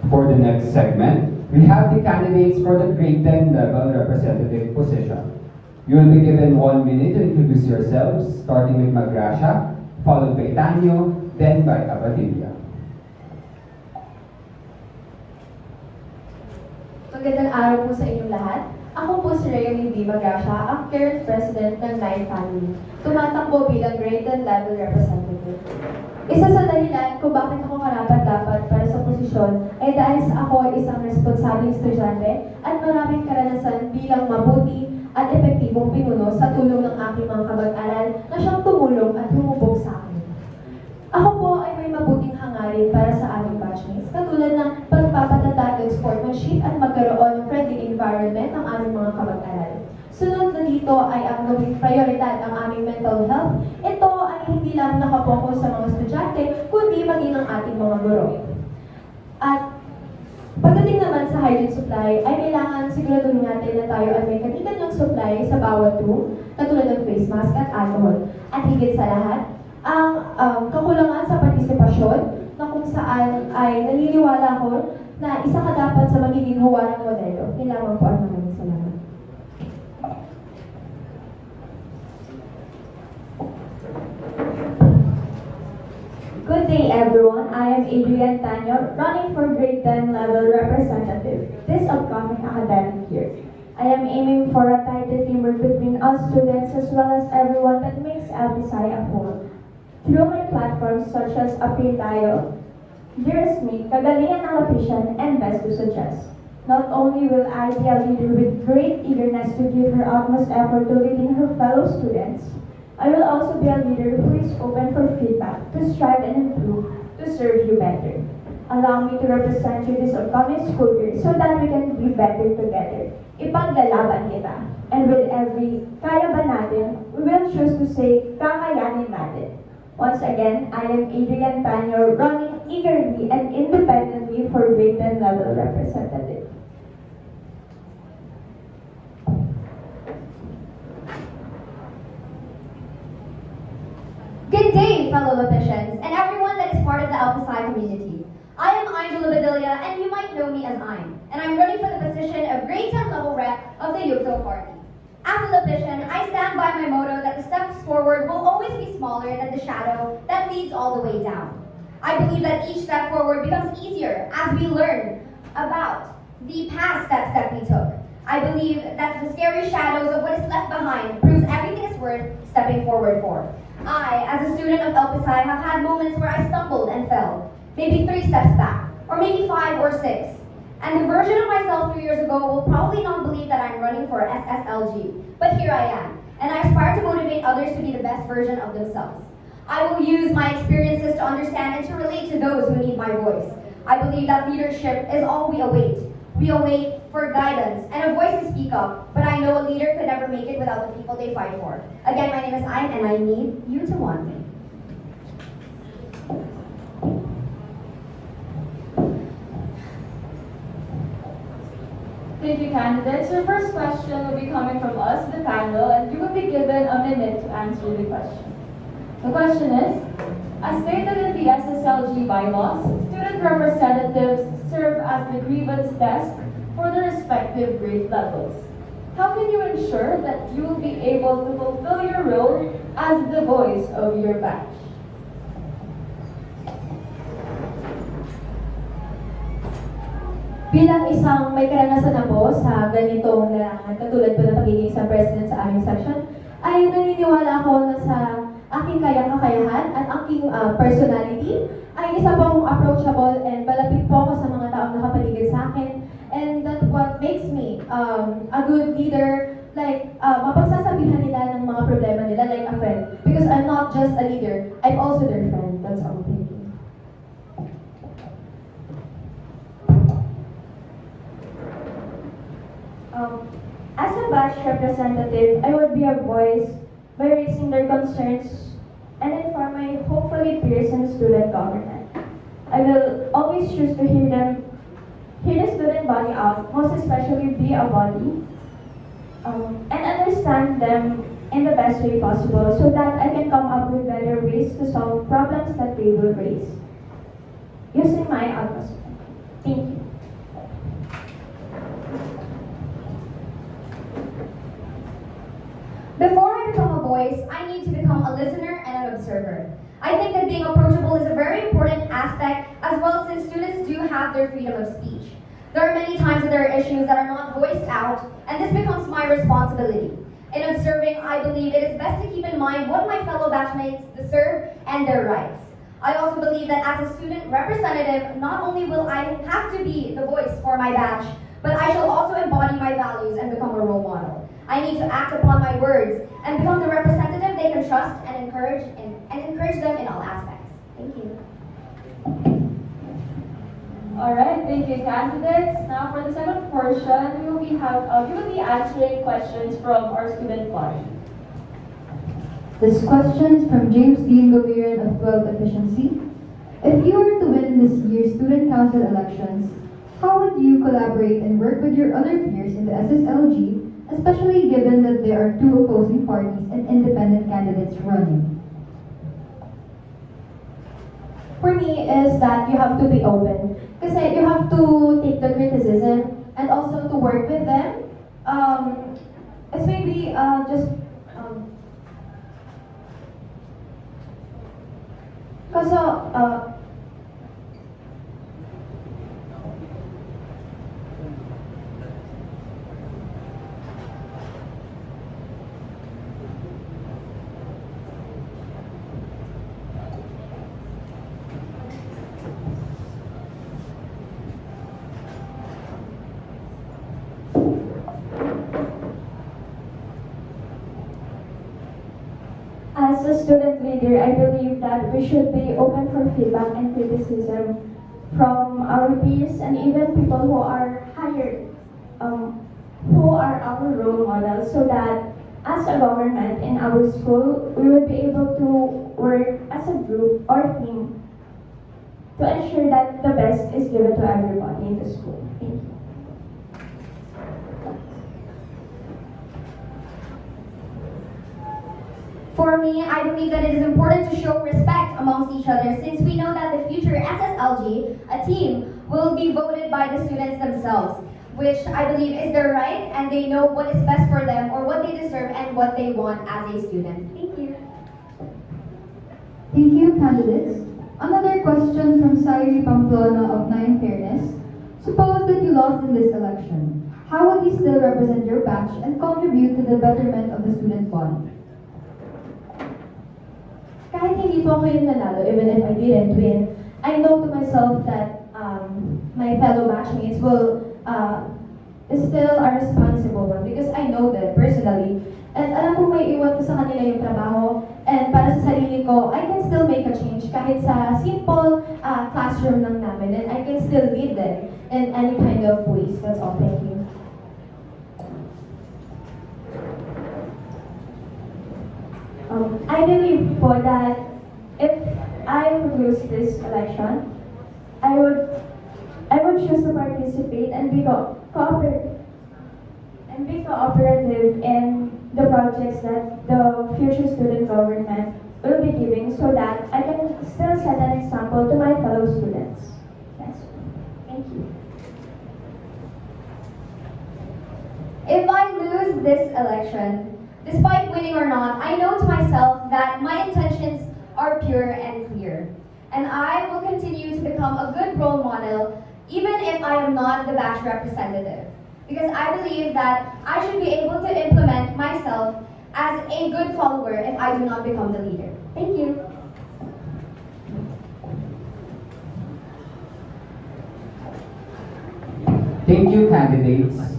For the next segment, we have the candidates for the grade 10 level representative position. You will be given 1 minute to introduce yourselves, starting with Magracia, followed by Tanyo, then by Abadilla. Magandang araw po sa inyong lahat. Ako po si Rayami B. Magracia, ang current president ng Life Family. Tumatakbo bilang grade 10 level representative. Isa sa dahilan kung bakit ako karapat-dapat para sa posisyon ay dahil sa ako ay isang responsabling estudyante at maraming karanasan bilang mabuti at epektibong pinuno sa tulong ng aking mga kamag-aral na siyang tumulong at humubog sa akin. Ako po ay may mabuting hangarin para sa aming batchmates, katulad ng pagpapatatag ng sportsmanship at magkaroon ng friendly environment ng aming mga kamag-aral. Sunod na dito ay ang gawing prioridad ang aming mental health. Ito ay hindi lang nakapokus sa mga estudyante, kundi maging ang ating mga guro. At pagdating naman sa hygiene supply, ay kailangan siguraduhin natin na tayo ay may kanilang supply sa bawat room, katulad ng face mask at alcohol. At higit sa lahat, ang kakulangan sa partisipasyon na kung saan ay naniniwala ko na isa ka dapat sa magiging huwarang modelo. Nilamang po ang maraming salamat. Good day everyone, I am Adrian Tanyo, running for grade 10 level representative this upcoming academic year. I am aiming for a tighter teamwork between us students as well as everyone that makes LPSci a whole. Through my platforms such as Appeal Tayo, Dearest Me, Kagalingan ng Lapisyan, and Best to Suggest. Not only will I be a leader with great eagerness to give her utmost effort to leading her fellow students, I will also be a leader who is open for feedback, to strive and improve, to serve you better. Allow me to represent you this upcoming school year so that we can be better together. Ipaglalaban kita. And with every kaya ba natin, we will choose to say, kakayanin natin. Once again, I am Adrian Tanyo, running eagerly and independently for grade 10 level representative. Good day, fellow Lapishans, and everyone that is part of the LPSci community. I am Angela Badilla, and you might know me as I'm, and I'm running for the position of grade 10 level rep of the Yukto party. As a Lapishan, I stand by my motto that the steps forward will always be smaller than the shadow that leads all the way down. I believe that each step forward becomes easier as we learn about the past steps that we took. I believe that the scary shadows of what is left behind proves everything is worth stepping forward for. I, as a student of LPSci, have had moments where I stumbled and fell, maybe 3 steps back, or maybe 5 or 6. And the version of myself 3 years ago will probably not believe that I'm running for SSLG, but here I am, and I aspire to motivate others to be the best version of themselves. I will use my experiences to understand and to relate to those who need my voice. I believe that leadership is all we await. We await for guidance and a voice to speak up, but I know a leader could never make it without the people they fight for. Again, my name is Ayn, and I need you to want me. Thank you, candidates. Your first question will be coming from us, the panel, and you will be given a minute to answer the question. The question is, as stated in the SSLG bylaws, student representatives serve as the grievance desk for the respective grade levels. How can you ensure that you will be able to fulfill your role as the voice of your batch? Bilang isang may karanasan na po sa ganitong larangan, katulad po ng pagiging isang president sa aming section, ay naniniwala ako na sa aking kayang-kakayahan at aking personality ay isa pong approachable and malapit po ako sa mga taong nakapaligid sa akin. And that's what makes me a good leader, like mapagsasabihan nila ng mga problema nila like a friend. Because I'm not just a leader, I'm also their friend. That's all. Thank you. As a batch representative, I would be a voice by raising their concerns and inform my hopefully peers in student government. I will always choose to hear the student body out, most especially be a body, and understand them in the best way possible so that I can come up with better ways to solve problems that they will raise using my utmost. Thank you. Before I become a voice, I need to become a listener and an observer. I think that being approachable is a very important aspect as well, since students do have their freedom of speech. There are many times that there are issues that are not voiced out, and this becomes my responsibility. In observing, I believe it is best to keep in mind what my fellow batchmates deserve and their rights. I also believe that as a student representative, not only will I have to be the voice for my batch, but I shall also embody my values and become a role model. I need to act upon my words and become the representative they can trust and encourage them in all aspects. Thank you. Alright, thank you, candidates. Now for the second portion, we will be answering questions from our student body. This question is from James Dean Goviran of 12 Efficiency. If you were to win this year's student council elections, how would you collaborate and work with your other peers in the SSLG, especially given that there are two opposing parties and independent candidates running? For me is that you have to be open. Kasi you have to take the criticism and also to work with them. It's maybe just kasi As a student leader, I believe that we should be open for feedback and criticism from our peers and even people who are higher, who are our role models, so that as a government in our school, we will be able to work as a group or team to ensure that the best is given to everybody in the school. Thank you. For me, I believe that it is important to show respect amongst each other, since we know that the future SSLG, a team, will be voted by the students themselves, which I believe is their right, and they know what is best for them or what they deserve and what they want as a student. Thank you. Thank you, candidates. Another question from Sairi Pamplona of 9 Fairness. Suppose that you lost in this election. How would you still represent your batch and contribute to the betterment of the student body? kahit hindi po ako yung nanalo, even if I didn't win, I know to myself that my fellow batchmates will still are responsible one because I know them personally. And alam ko may iwan ko sa kanila yung trabaho. And para sa sarili ko, I can still make a change kahit sa simple classroom lang namin. And I can still lead them in any kind of ways. That's all. Thank you. I believe po that if I would lose this election, I would choose to participate and be cooperative in the projects that the future student government will be giving, so that I can still set an example to my fellow students. Yes. Thank you. If I lose this election, despite winning or not, I know to myself that my intentions are pure and clear. And I will continue to become a good role model even if I am not the batch representative. Because I believe that I should be able to implement myself as a good follower if I do not become the leader. Thank you. Thank you, candidates.